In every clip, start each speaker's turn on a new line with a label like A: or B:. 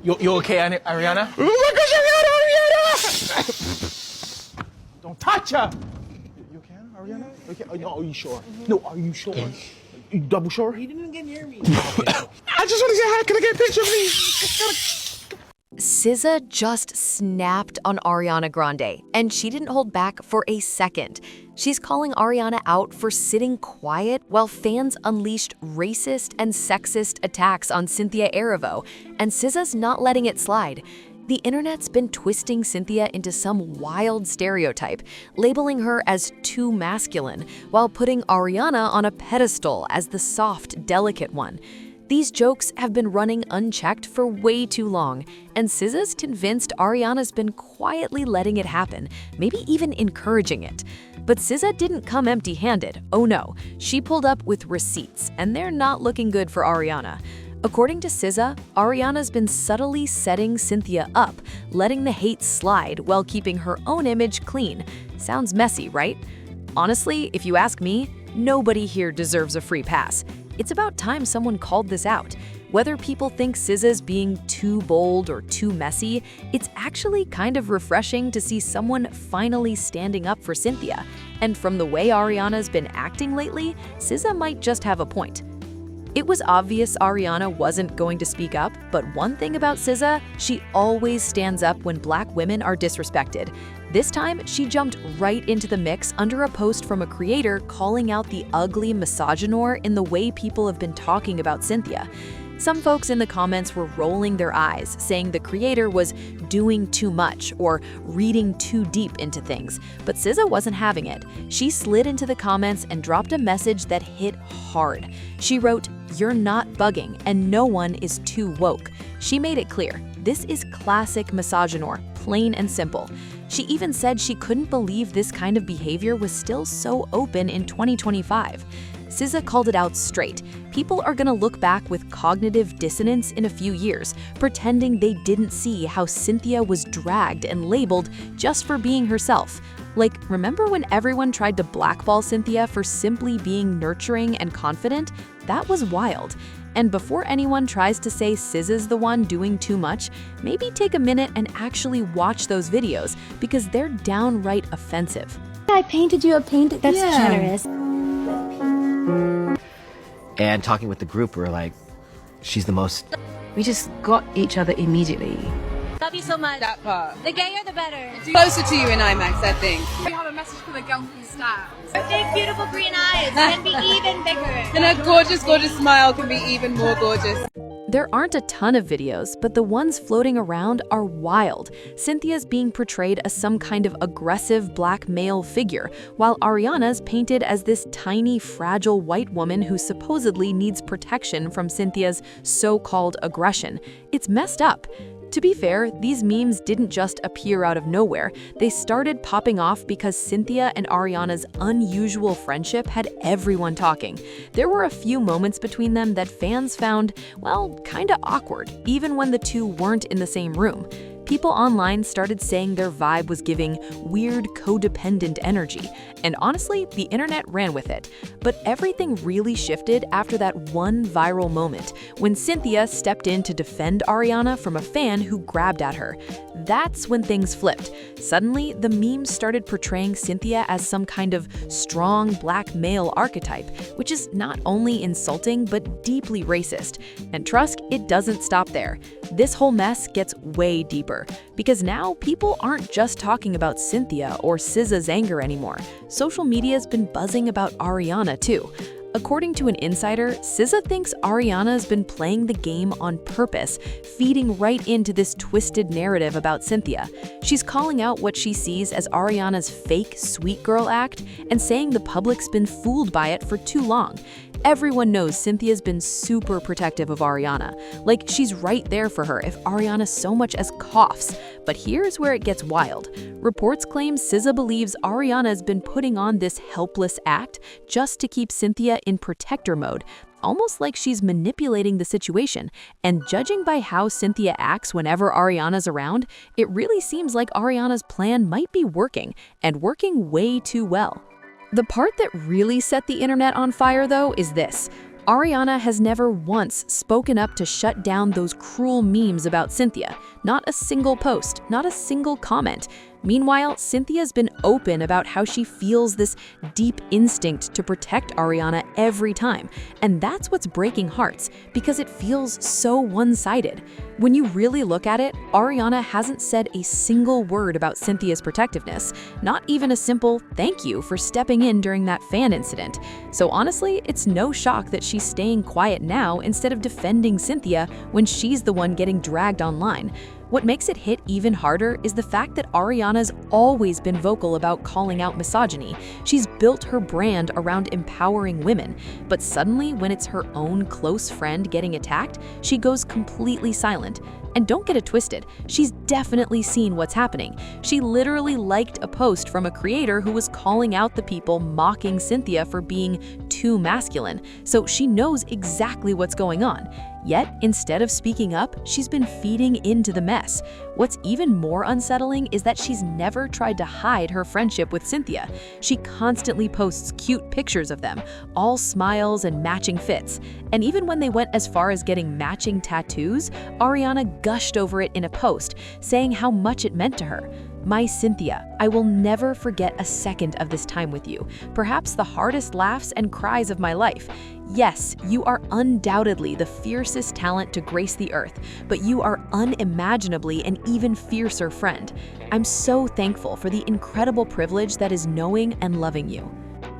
A: You okay, Ariana? Oh my gosh, Ariana! Don't touch her! You okay, Ariana? Okay. Oh, no, are you sure? No, are you sure? You double sure?
B: He didn't even get near me.
A: I just want to say hi. Can I get a picture, please?
C: SZA just snapped on Ariana Grande, and she didn't hold back for a second. She's calling Ariana out for sitting quiet while fans unleashed racist and sexist attacks on Cynthia Erivo, and SZA's not letting it slide. The internet's been twisting Cynthia into some wild stereotype, labeling her as too masculine, while putting Ariana on a pedestal as the soft, delicate one. These jokes have been running unchecked for way too long, and SZA's convinced Ariana's been quietly letting it happen, maybe even encouraging it. But SZA didn't come empty-handed, oh no. She pulled up with receipts, and they're not looking good for Ariana. According to SZA, Ariana's been subtly setting Cynthia up, letting the hate slide while keeping her own image clean. Sounds messy, right? Honestly, if you ask me, nobody here deserves a free pass. It's about time someone called this out. Whether people think SZA's being too bold or too messy, it's actually kind of refreshing to see someone finally standing up for Cynthia. And from the way Ariana's been acting lately, SZA might just have a point. It was obvious Ariana wasn't going to speak up, but one thing about SZA, she always stands up when Black women are disrespected. This time, she jumped right into the mix under a post from a creator calling out the ugly misogynoir in the way people have been talking about Cynthia. Some folks in the comments were rolling their eyes, saying the creator was doing too much or reading too deep into things, but SZA wasn't having it. She slid into the comments and dropped a message that hit hard. She wrote, "You're not bugging, and no one is too woke." She made it clear, this is classic misogynoir, plain and simple. She even said she couldn't believe this kind of behavior was still so open in 2025. SZA called it out straight. People are gonna look back with cognitive dissonance in a few years, pretending they didn't see how Cynthia was dragged and labeled just for being herself. Like, remember when everyone tried to blackball Cynthia for simply being nurturing and confident? That was wild. And before anyone tries to say SZA's the one doing too much, maybe take a minute and actually watch those videos, because they're downright offensive.
D: I painted you a painting. That's generous.
E: And talking with the group, we're like, she's the most.
F: We just got each other immediately.
D: Love you so much.
B: That part.
D: The gayer, the better.
B: Closer to you in IMAX, I think.
G: We have a message for the girl who stands.
D: Her big, beautiful green eyes can be even bigger.
B: And her gorgeous, gorgeous smile can be even more gorgeous.
C: There aren't a ton of videos, but the ones floating around are wild. Cynthia's being portrayed as some kind of aggressive Black male figure, while Ariana's painted as this tiny, fragile white woman who supposedly needs protection from Cynthia's so-called aggression. It's messed up. To be fair, these memes didn't just appear out of nowhere. They started popping off because Cynthia and Ariana's unusual friendship had everyone talking. There were a few moments between them that fans found, well, kinda awkward, even when the two weren't in the same room. People online started saying their vibe was giving weird codependent energy, and honestly, the internet ran with it. But everything really shifted after that one viral moment, when Cynthia stepped in to defend Ariana from a fan who grabbed at her. That's when things flipped. Suddenly, the memes started portraying Cynthia as some kind of strong Black male archetype, which is not only insulting but deeply racist. And trust, it doesn't stop there. This whole mess gets way deeper, because now people aren't just talking about Cynthia or SZA's anger anymore. Social media's been buzzing about Ariana too. According to an insider, SZA thinks Ariana's been playing the game on purpose, feeding right into this twisted narrative about Cynthia. She's calling out what she sees as Ariana's fake sweet girl act and saying the public's been fooled by it for too long. Everyone knows Cynthia's been super protective of Ariana. Like, she's right there for her if Ariana so much as coughs. But here's where it gets wild. Reports claim SZA believes Ariana's been putting on this helpless act just to keep Cynthia in protector mode, almost like she's manipulating the situation. And judging by how Cynthia acts whenever Ariana's around, it really seems like Ariana's plan might be working, and working way too well. The part that really set the internet on fire, though, is this. Ariana has never once spoken up to shut down those cruel memes about Cynthia. Not a single post, not a single comment. Meanwhile, Cynthia's been open about how she feels this deep instinct to protect Ariana every time. And that's what's breaking hearts, because it feels so one-sided. When you really look at it, Ariana hasn't said a single word about Cynthia's protectiveness, not even a simple thank you for stepping in during that fan incident. So honestly, it's no shock that she's staying quiet now instead of defending Cynthia when she's the one getting dragged online. What makes it hit even harder is the fact that Ariana's always been vocal about calling out misogyny. She's built her brand around empowering women, but suddenly when it's her own close friend getting attacked, she goes completely silent. And don't get it twisted, she's definitely seen what's happening. She literally liked a post from a creator who was calling out the people mocking Cynthia for being too masculine, so she knows exactly what's going on. Yet, instead of speaking up, she's been feeding into the mess. What's even more unsettling is that she's never tried to hide her friendship with Cynthia. She constantly posts cute pictures of them, all smiles and matching fits. And even when they went as far as getting matching tattoos, Ariana gushed over it in a post, saying how much it meant to her. My Cynthia, I will never forget a second of this time with you, perhaps the hardest laughs and cries of my life. Yes, you are undoubtedly the fiercest talent to grace the earth, but you are unimaginably an even fiercer friend. I'm so thankful for the incredible privilege that is knowing and loving you.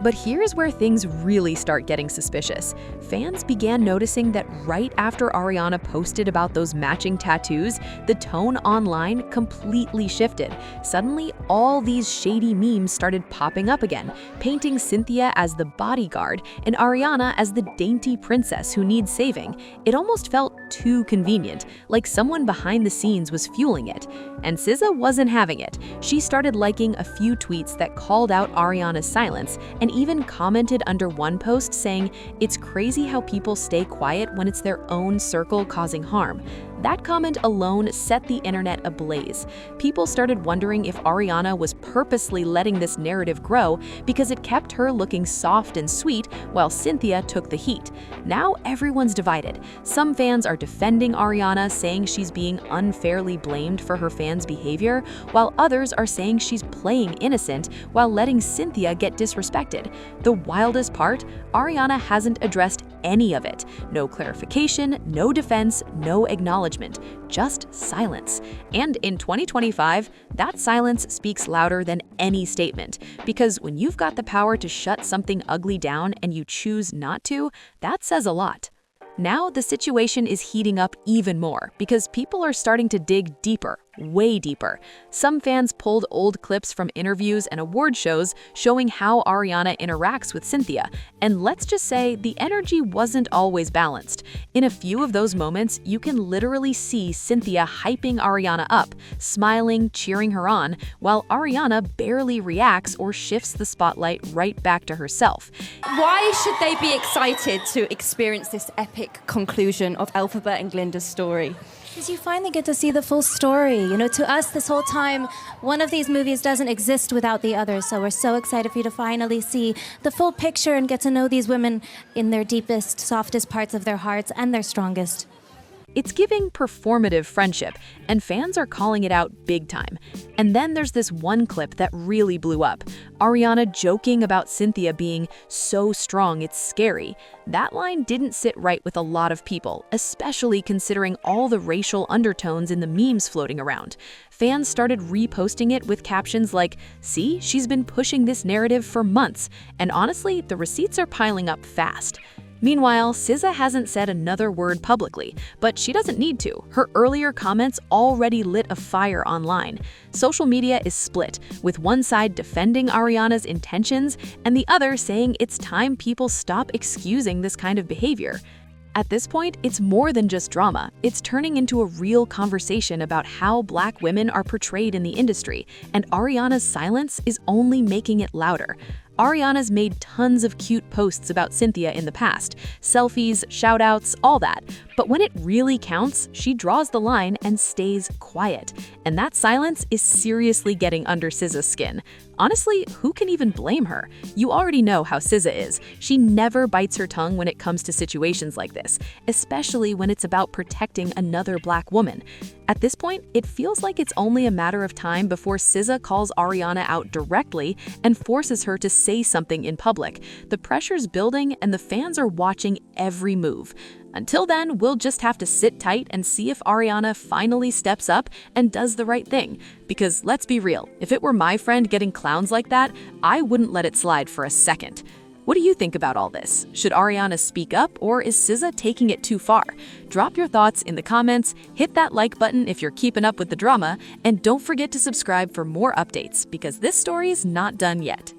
C: But here's where things really start getting suspicious. Fans began noticing that right after Ariana posted about those matching tattoos, the tone online completely shifted. Suddenly, all these shady memes started popping up again, painting Cynthia as the bodyguard and Ariana as the dainty princess who needs saving. It almost felt too convenient, like someone behind the scenes was fueling it. And SZA wasn't having it. She started liking a few tweets that called out Ariana's silence, and even commented under one post saying, "It's crazy how people stay quiet when it's their own circle causing harm." That comment alone set the internet ablaze. People started wondering if Ariana was purposely letting this narrative grow because it kept her looking soft and sweet while Cynthia took the heat. Now everyone's divided. Some fans are defending Ariana, saying she's being unfairly blamed for her fans' behavior, while others are saying she's playing innocent while letting Cynthia get disrespected. The wildest part, Ariana hasn't addressed any of it. No clarification, no defense, no acknowledgement, just silence. And in 2025, that silence speaks louder than any statement, because when you've got the power to shut something ugly down and you choose not to, that says a lot. Now the situation is heating up even more because people are starting to dig deeper, way deeper. Some fans pulled old clips from interviews and award shows showing how Ariana interacts with Cynthia, and let's just say the energy wasn't always balanced. In a few of those moments, you can literally see Cynthia hyping Ariana up, smiling, cheering her on, while Ariana barely reacts or shifts the spotlight right back to herself.
H: Why should they be excited to experience this epic conclusion of Alphabet and Glinda's story?
D: Because you finally get to see the full story. You know, to us, this whole time, one of these movies doesn't exist without the other. So we're so excited for you to finally see the full picture and get to know these women in their deepest, softest parts of their hearts and their strongest.
C: It's giving performative friendship, and fans are calling it out big time. And then there's this one clip that really blew up. Ariana joking about Cynthia being so strong it's scary. That line didn't sit right with a lot of people, especially considering all the racial undertones in the memes floating around. Fans started reposting it with captions like, "See, she's been pushing this narrative for months," and honestly, the receipts are piling up fast. Meanwhile, SZA hasn't said another word publicly, but she doesn't need to. Her earlier comments already lit a fire online. Social media is split, with one side defending Ariana's intentions and the other saying it's time people stop excusing this kind of behavior. At this point, it's more than just drama. It's turning into a real conversation about how Black women are portrayed in the industry, and Ariana's silence is only making it louder. Ariana's made tons of cute posts about Cynthia in the past, selfies, shoutouts, all that. But when it really counts, she draws the line and stays quiet. And that silence is seriously getting under SZA's skin.
I: Honestly, who can even blame her? You already know how SZA is. She never bites her tongue when it comes to situations like this, especially when it's about protecting another Black woman. At this point, it feels like it's only a matter of time before SZA calls Ariana out directly and forces her to say something in public. The pressure's building and the fans are watching every move. Until then, we'll just have to sit tight and see if Ariana finally steps up and does the right thing. Because let's be real, if it were my friend getting clowns like that, I wouldn't let it slide for a second. What do you think about all this? Should Ariana speak up, or is SZA taking it too far? Drop your thoughts in the comments, hit that like button if you're keeping up with the drama, and don't forget to subscribe for more updates, because this story's not done yet.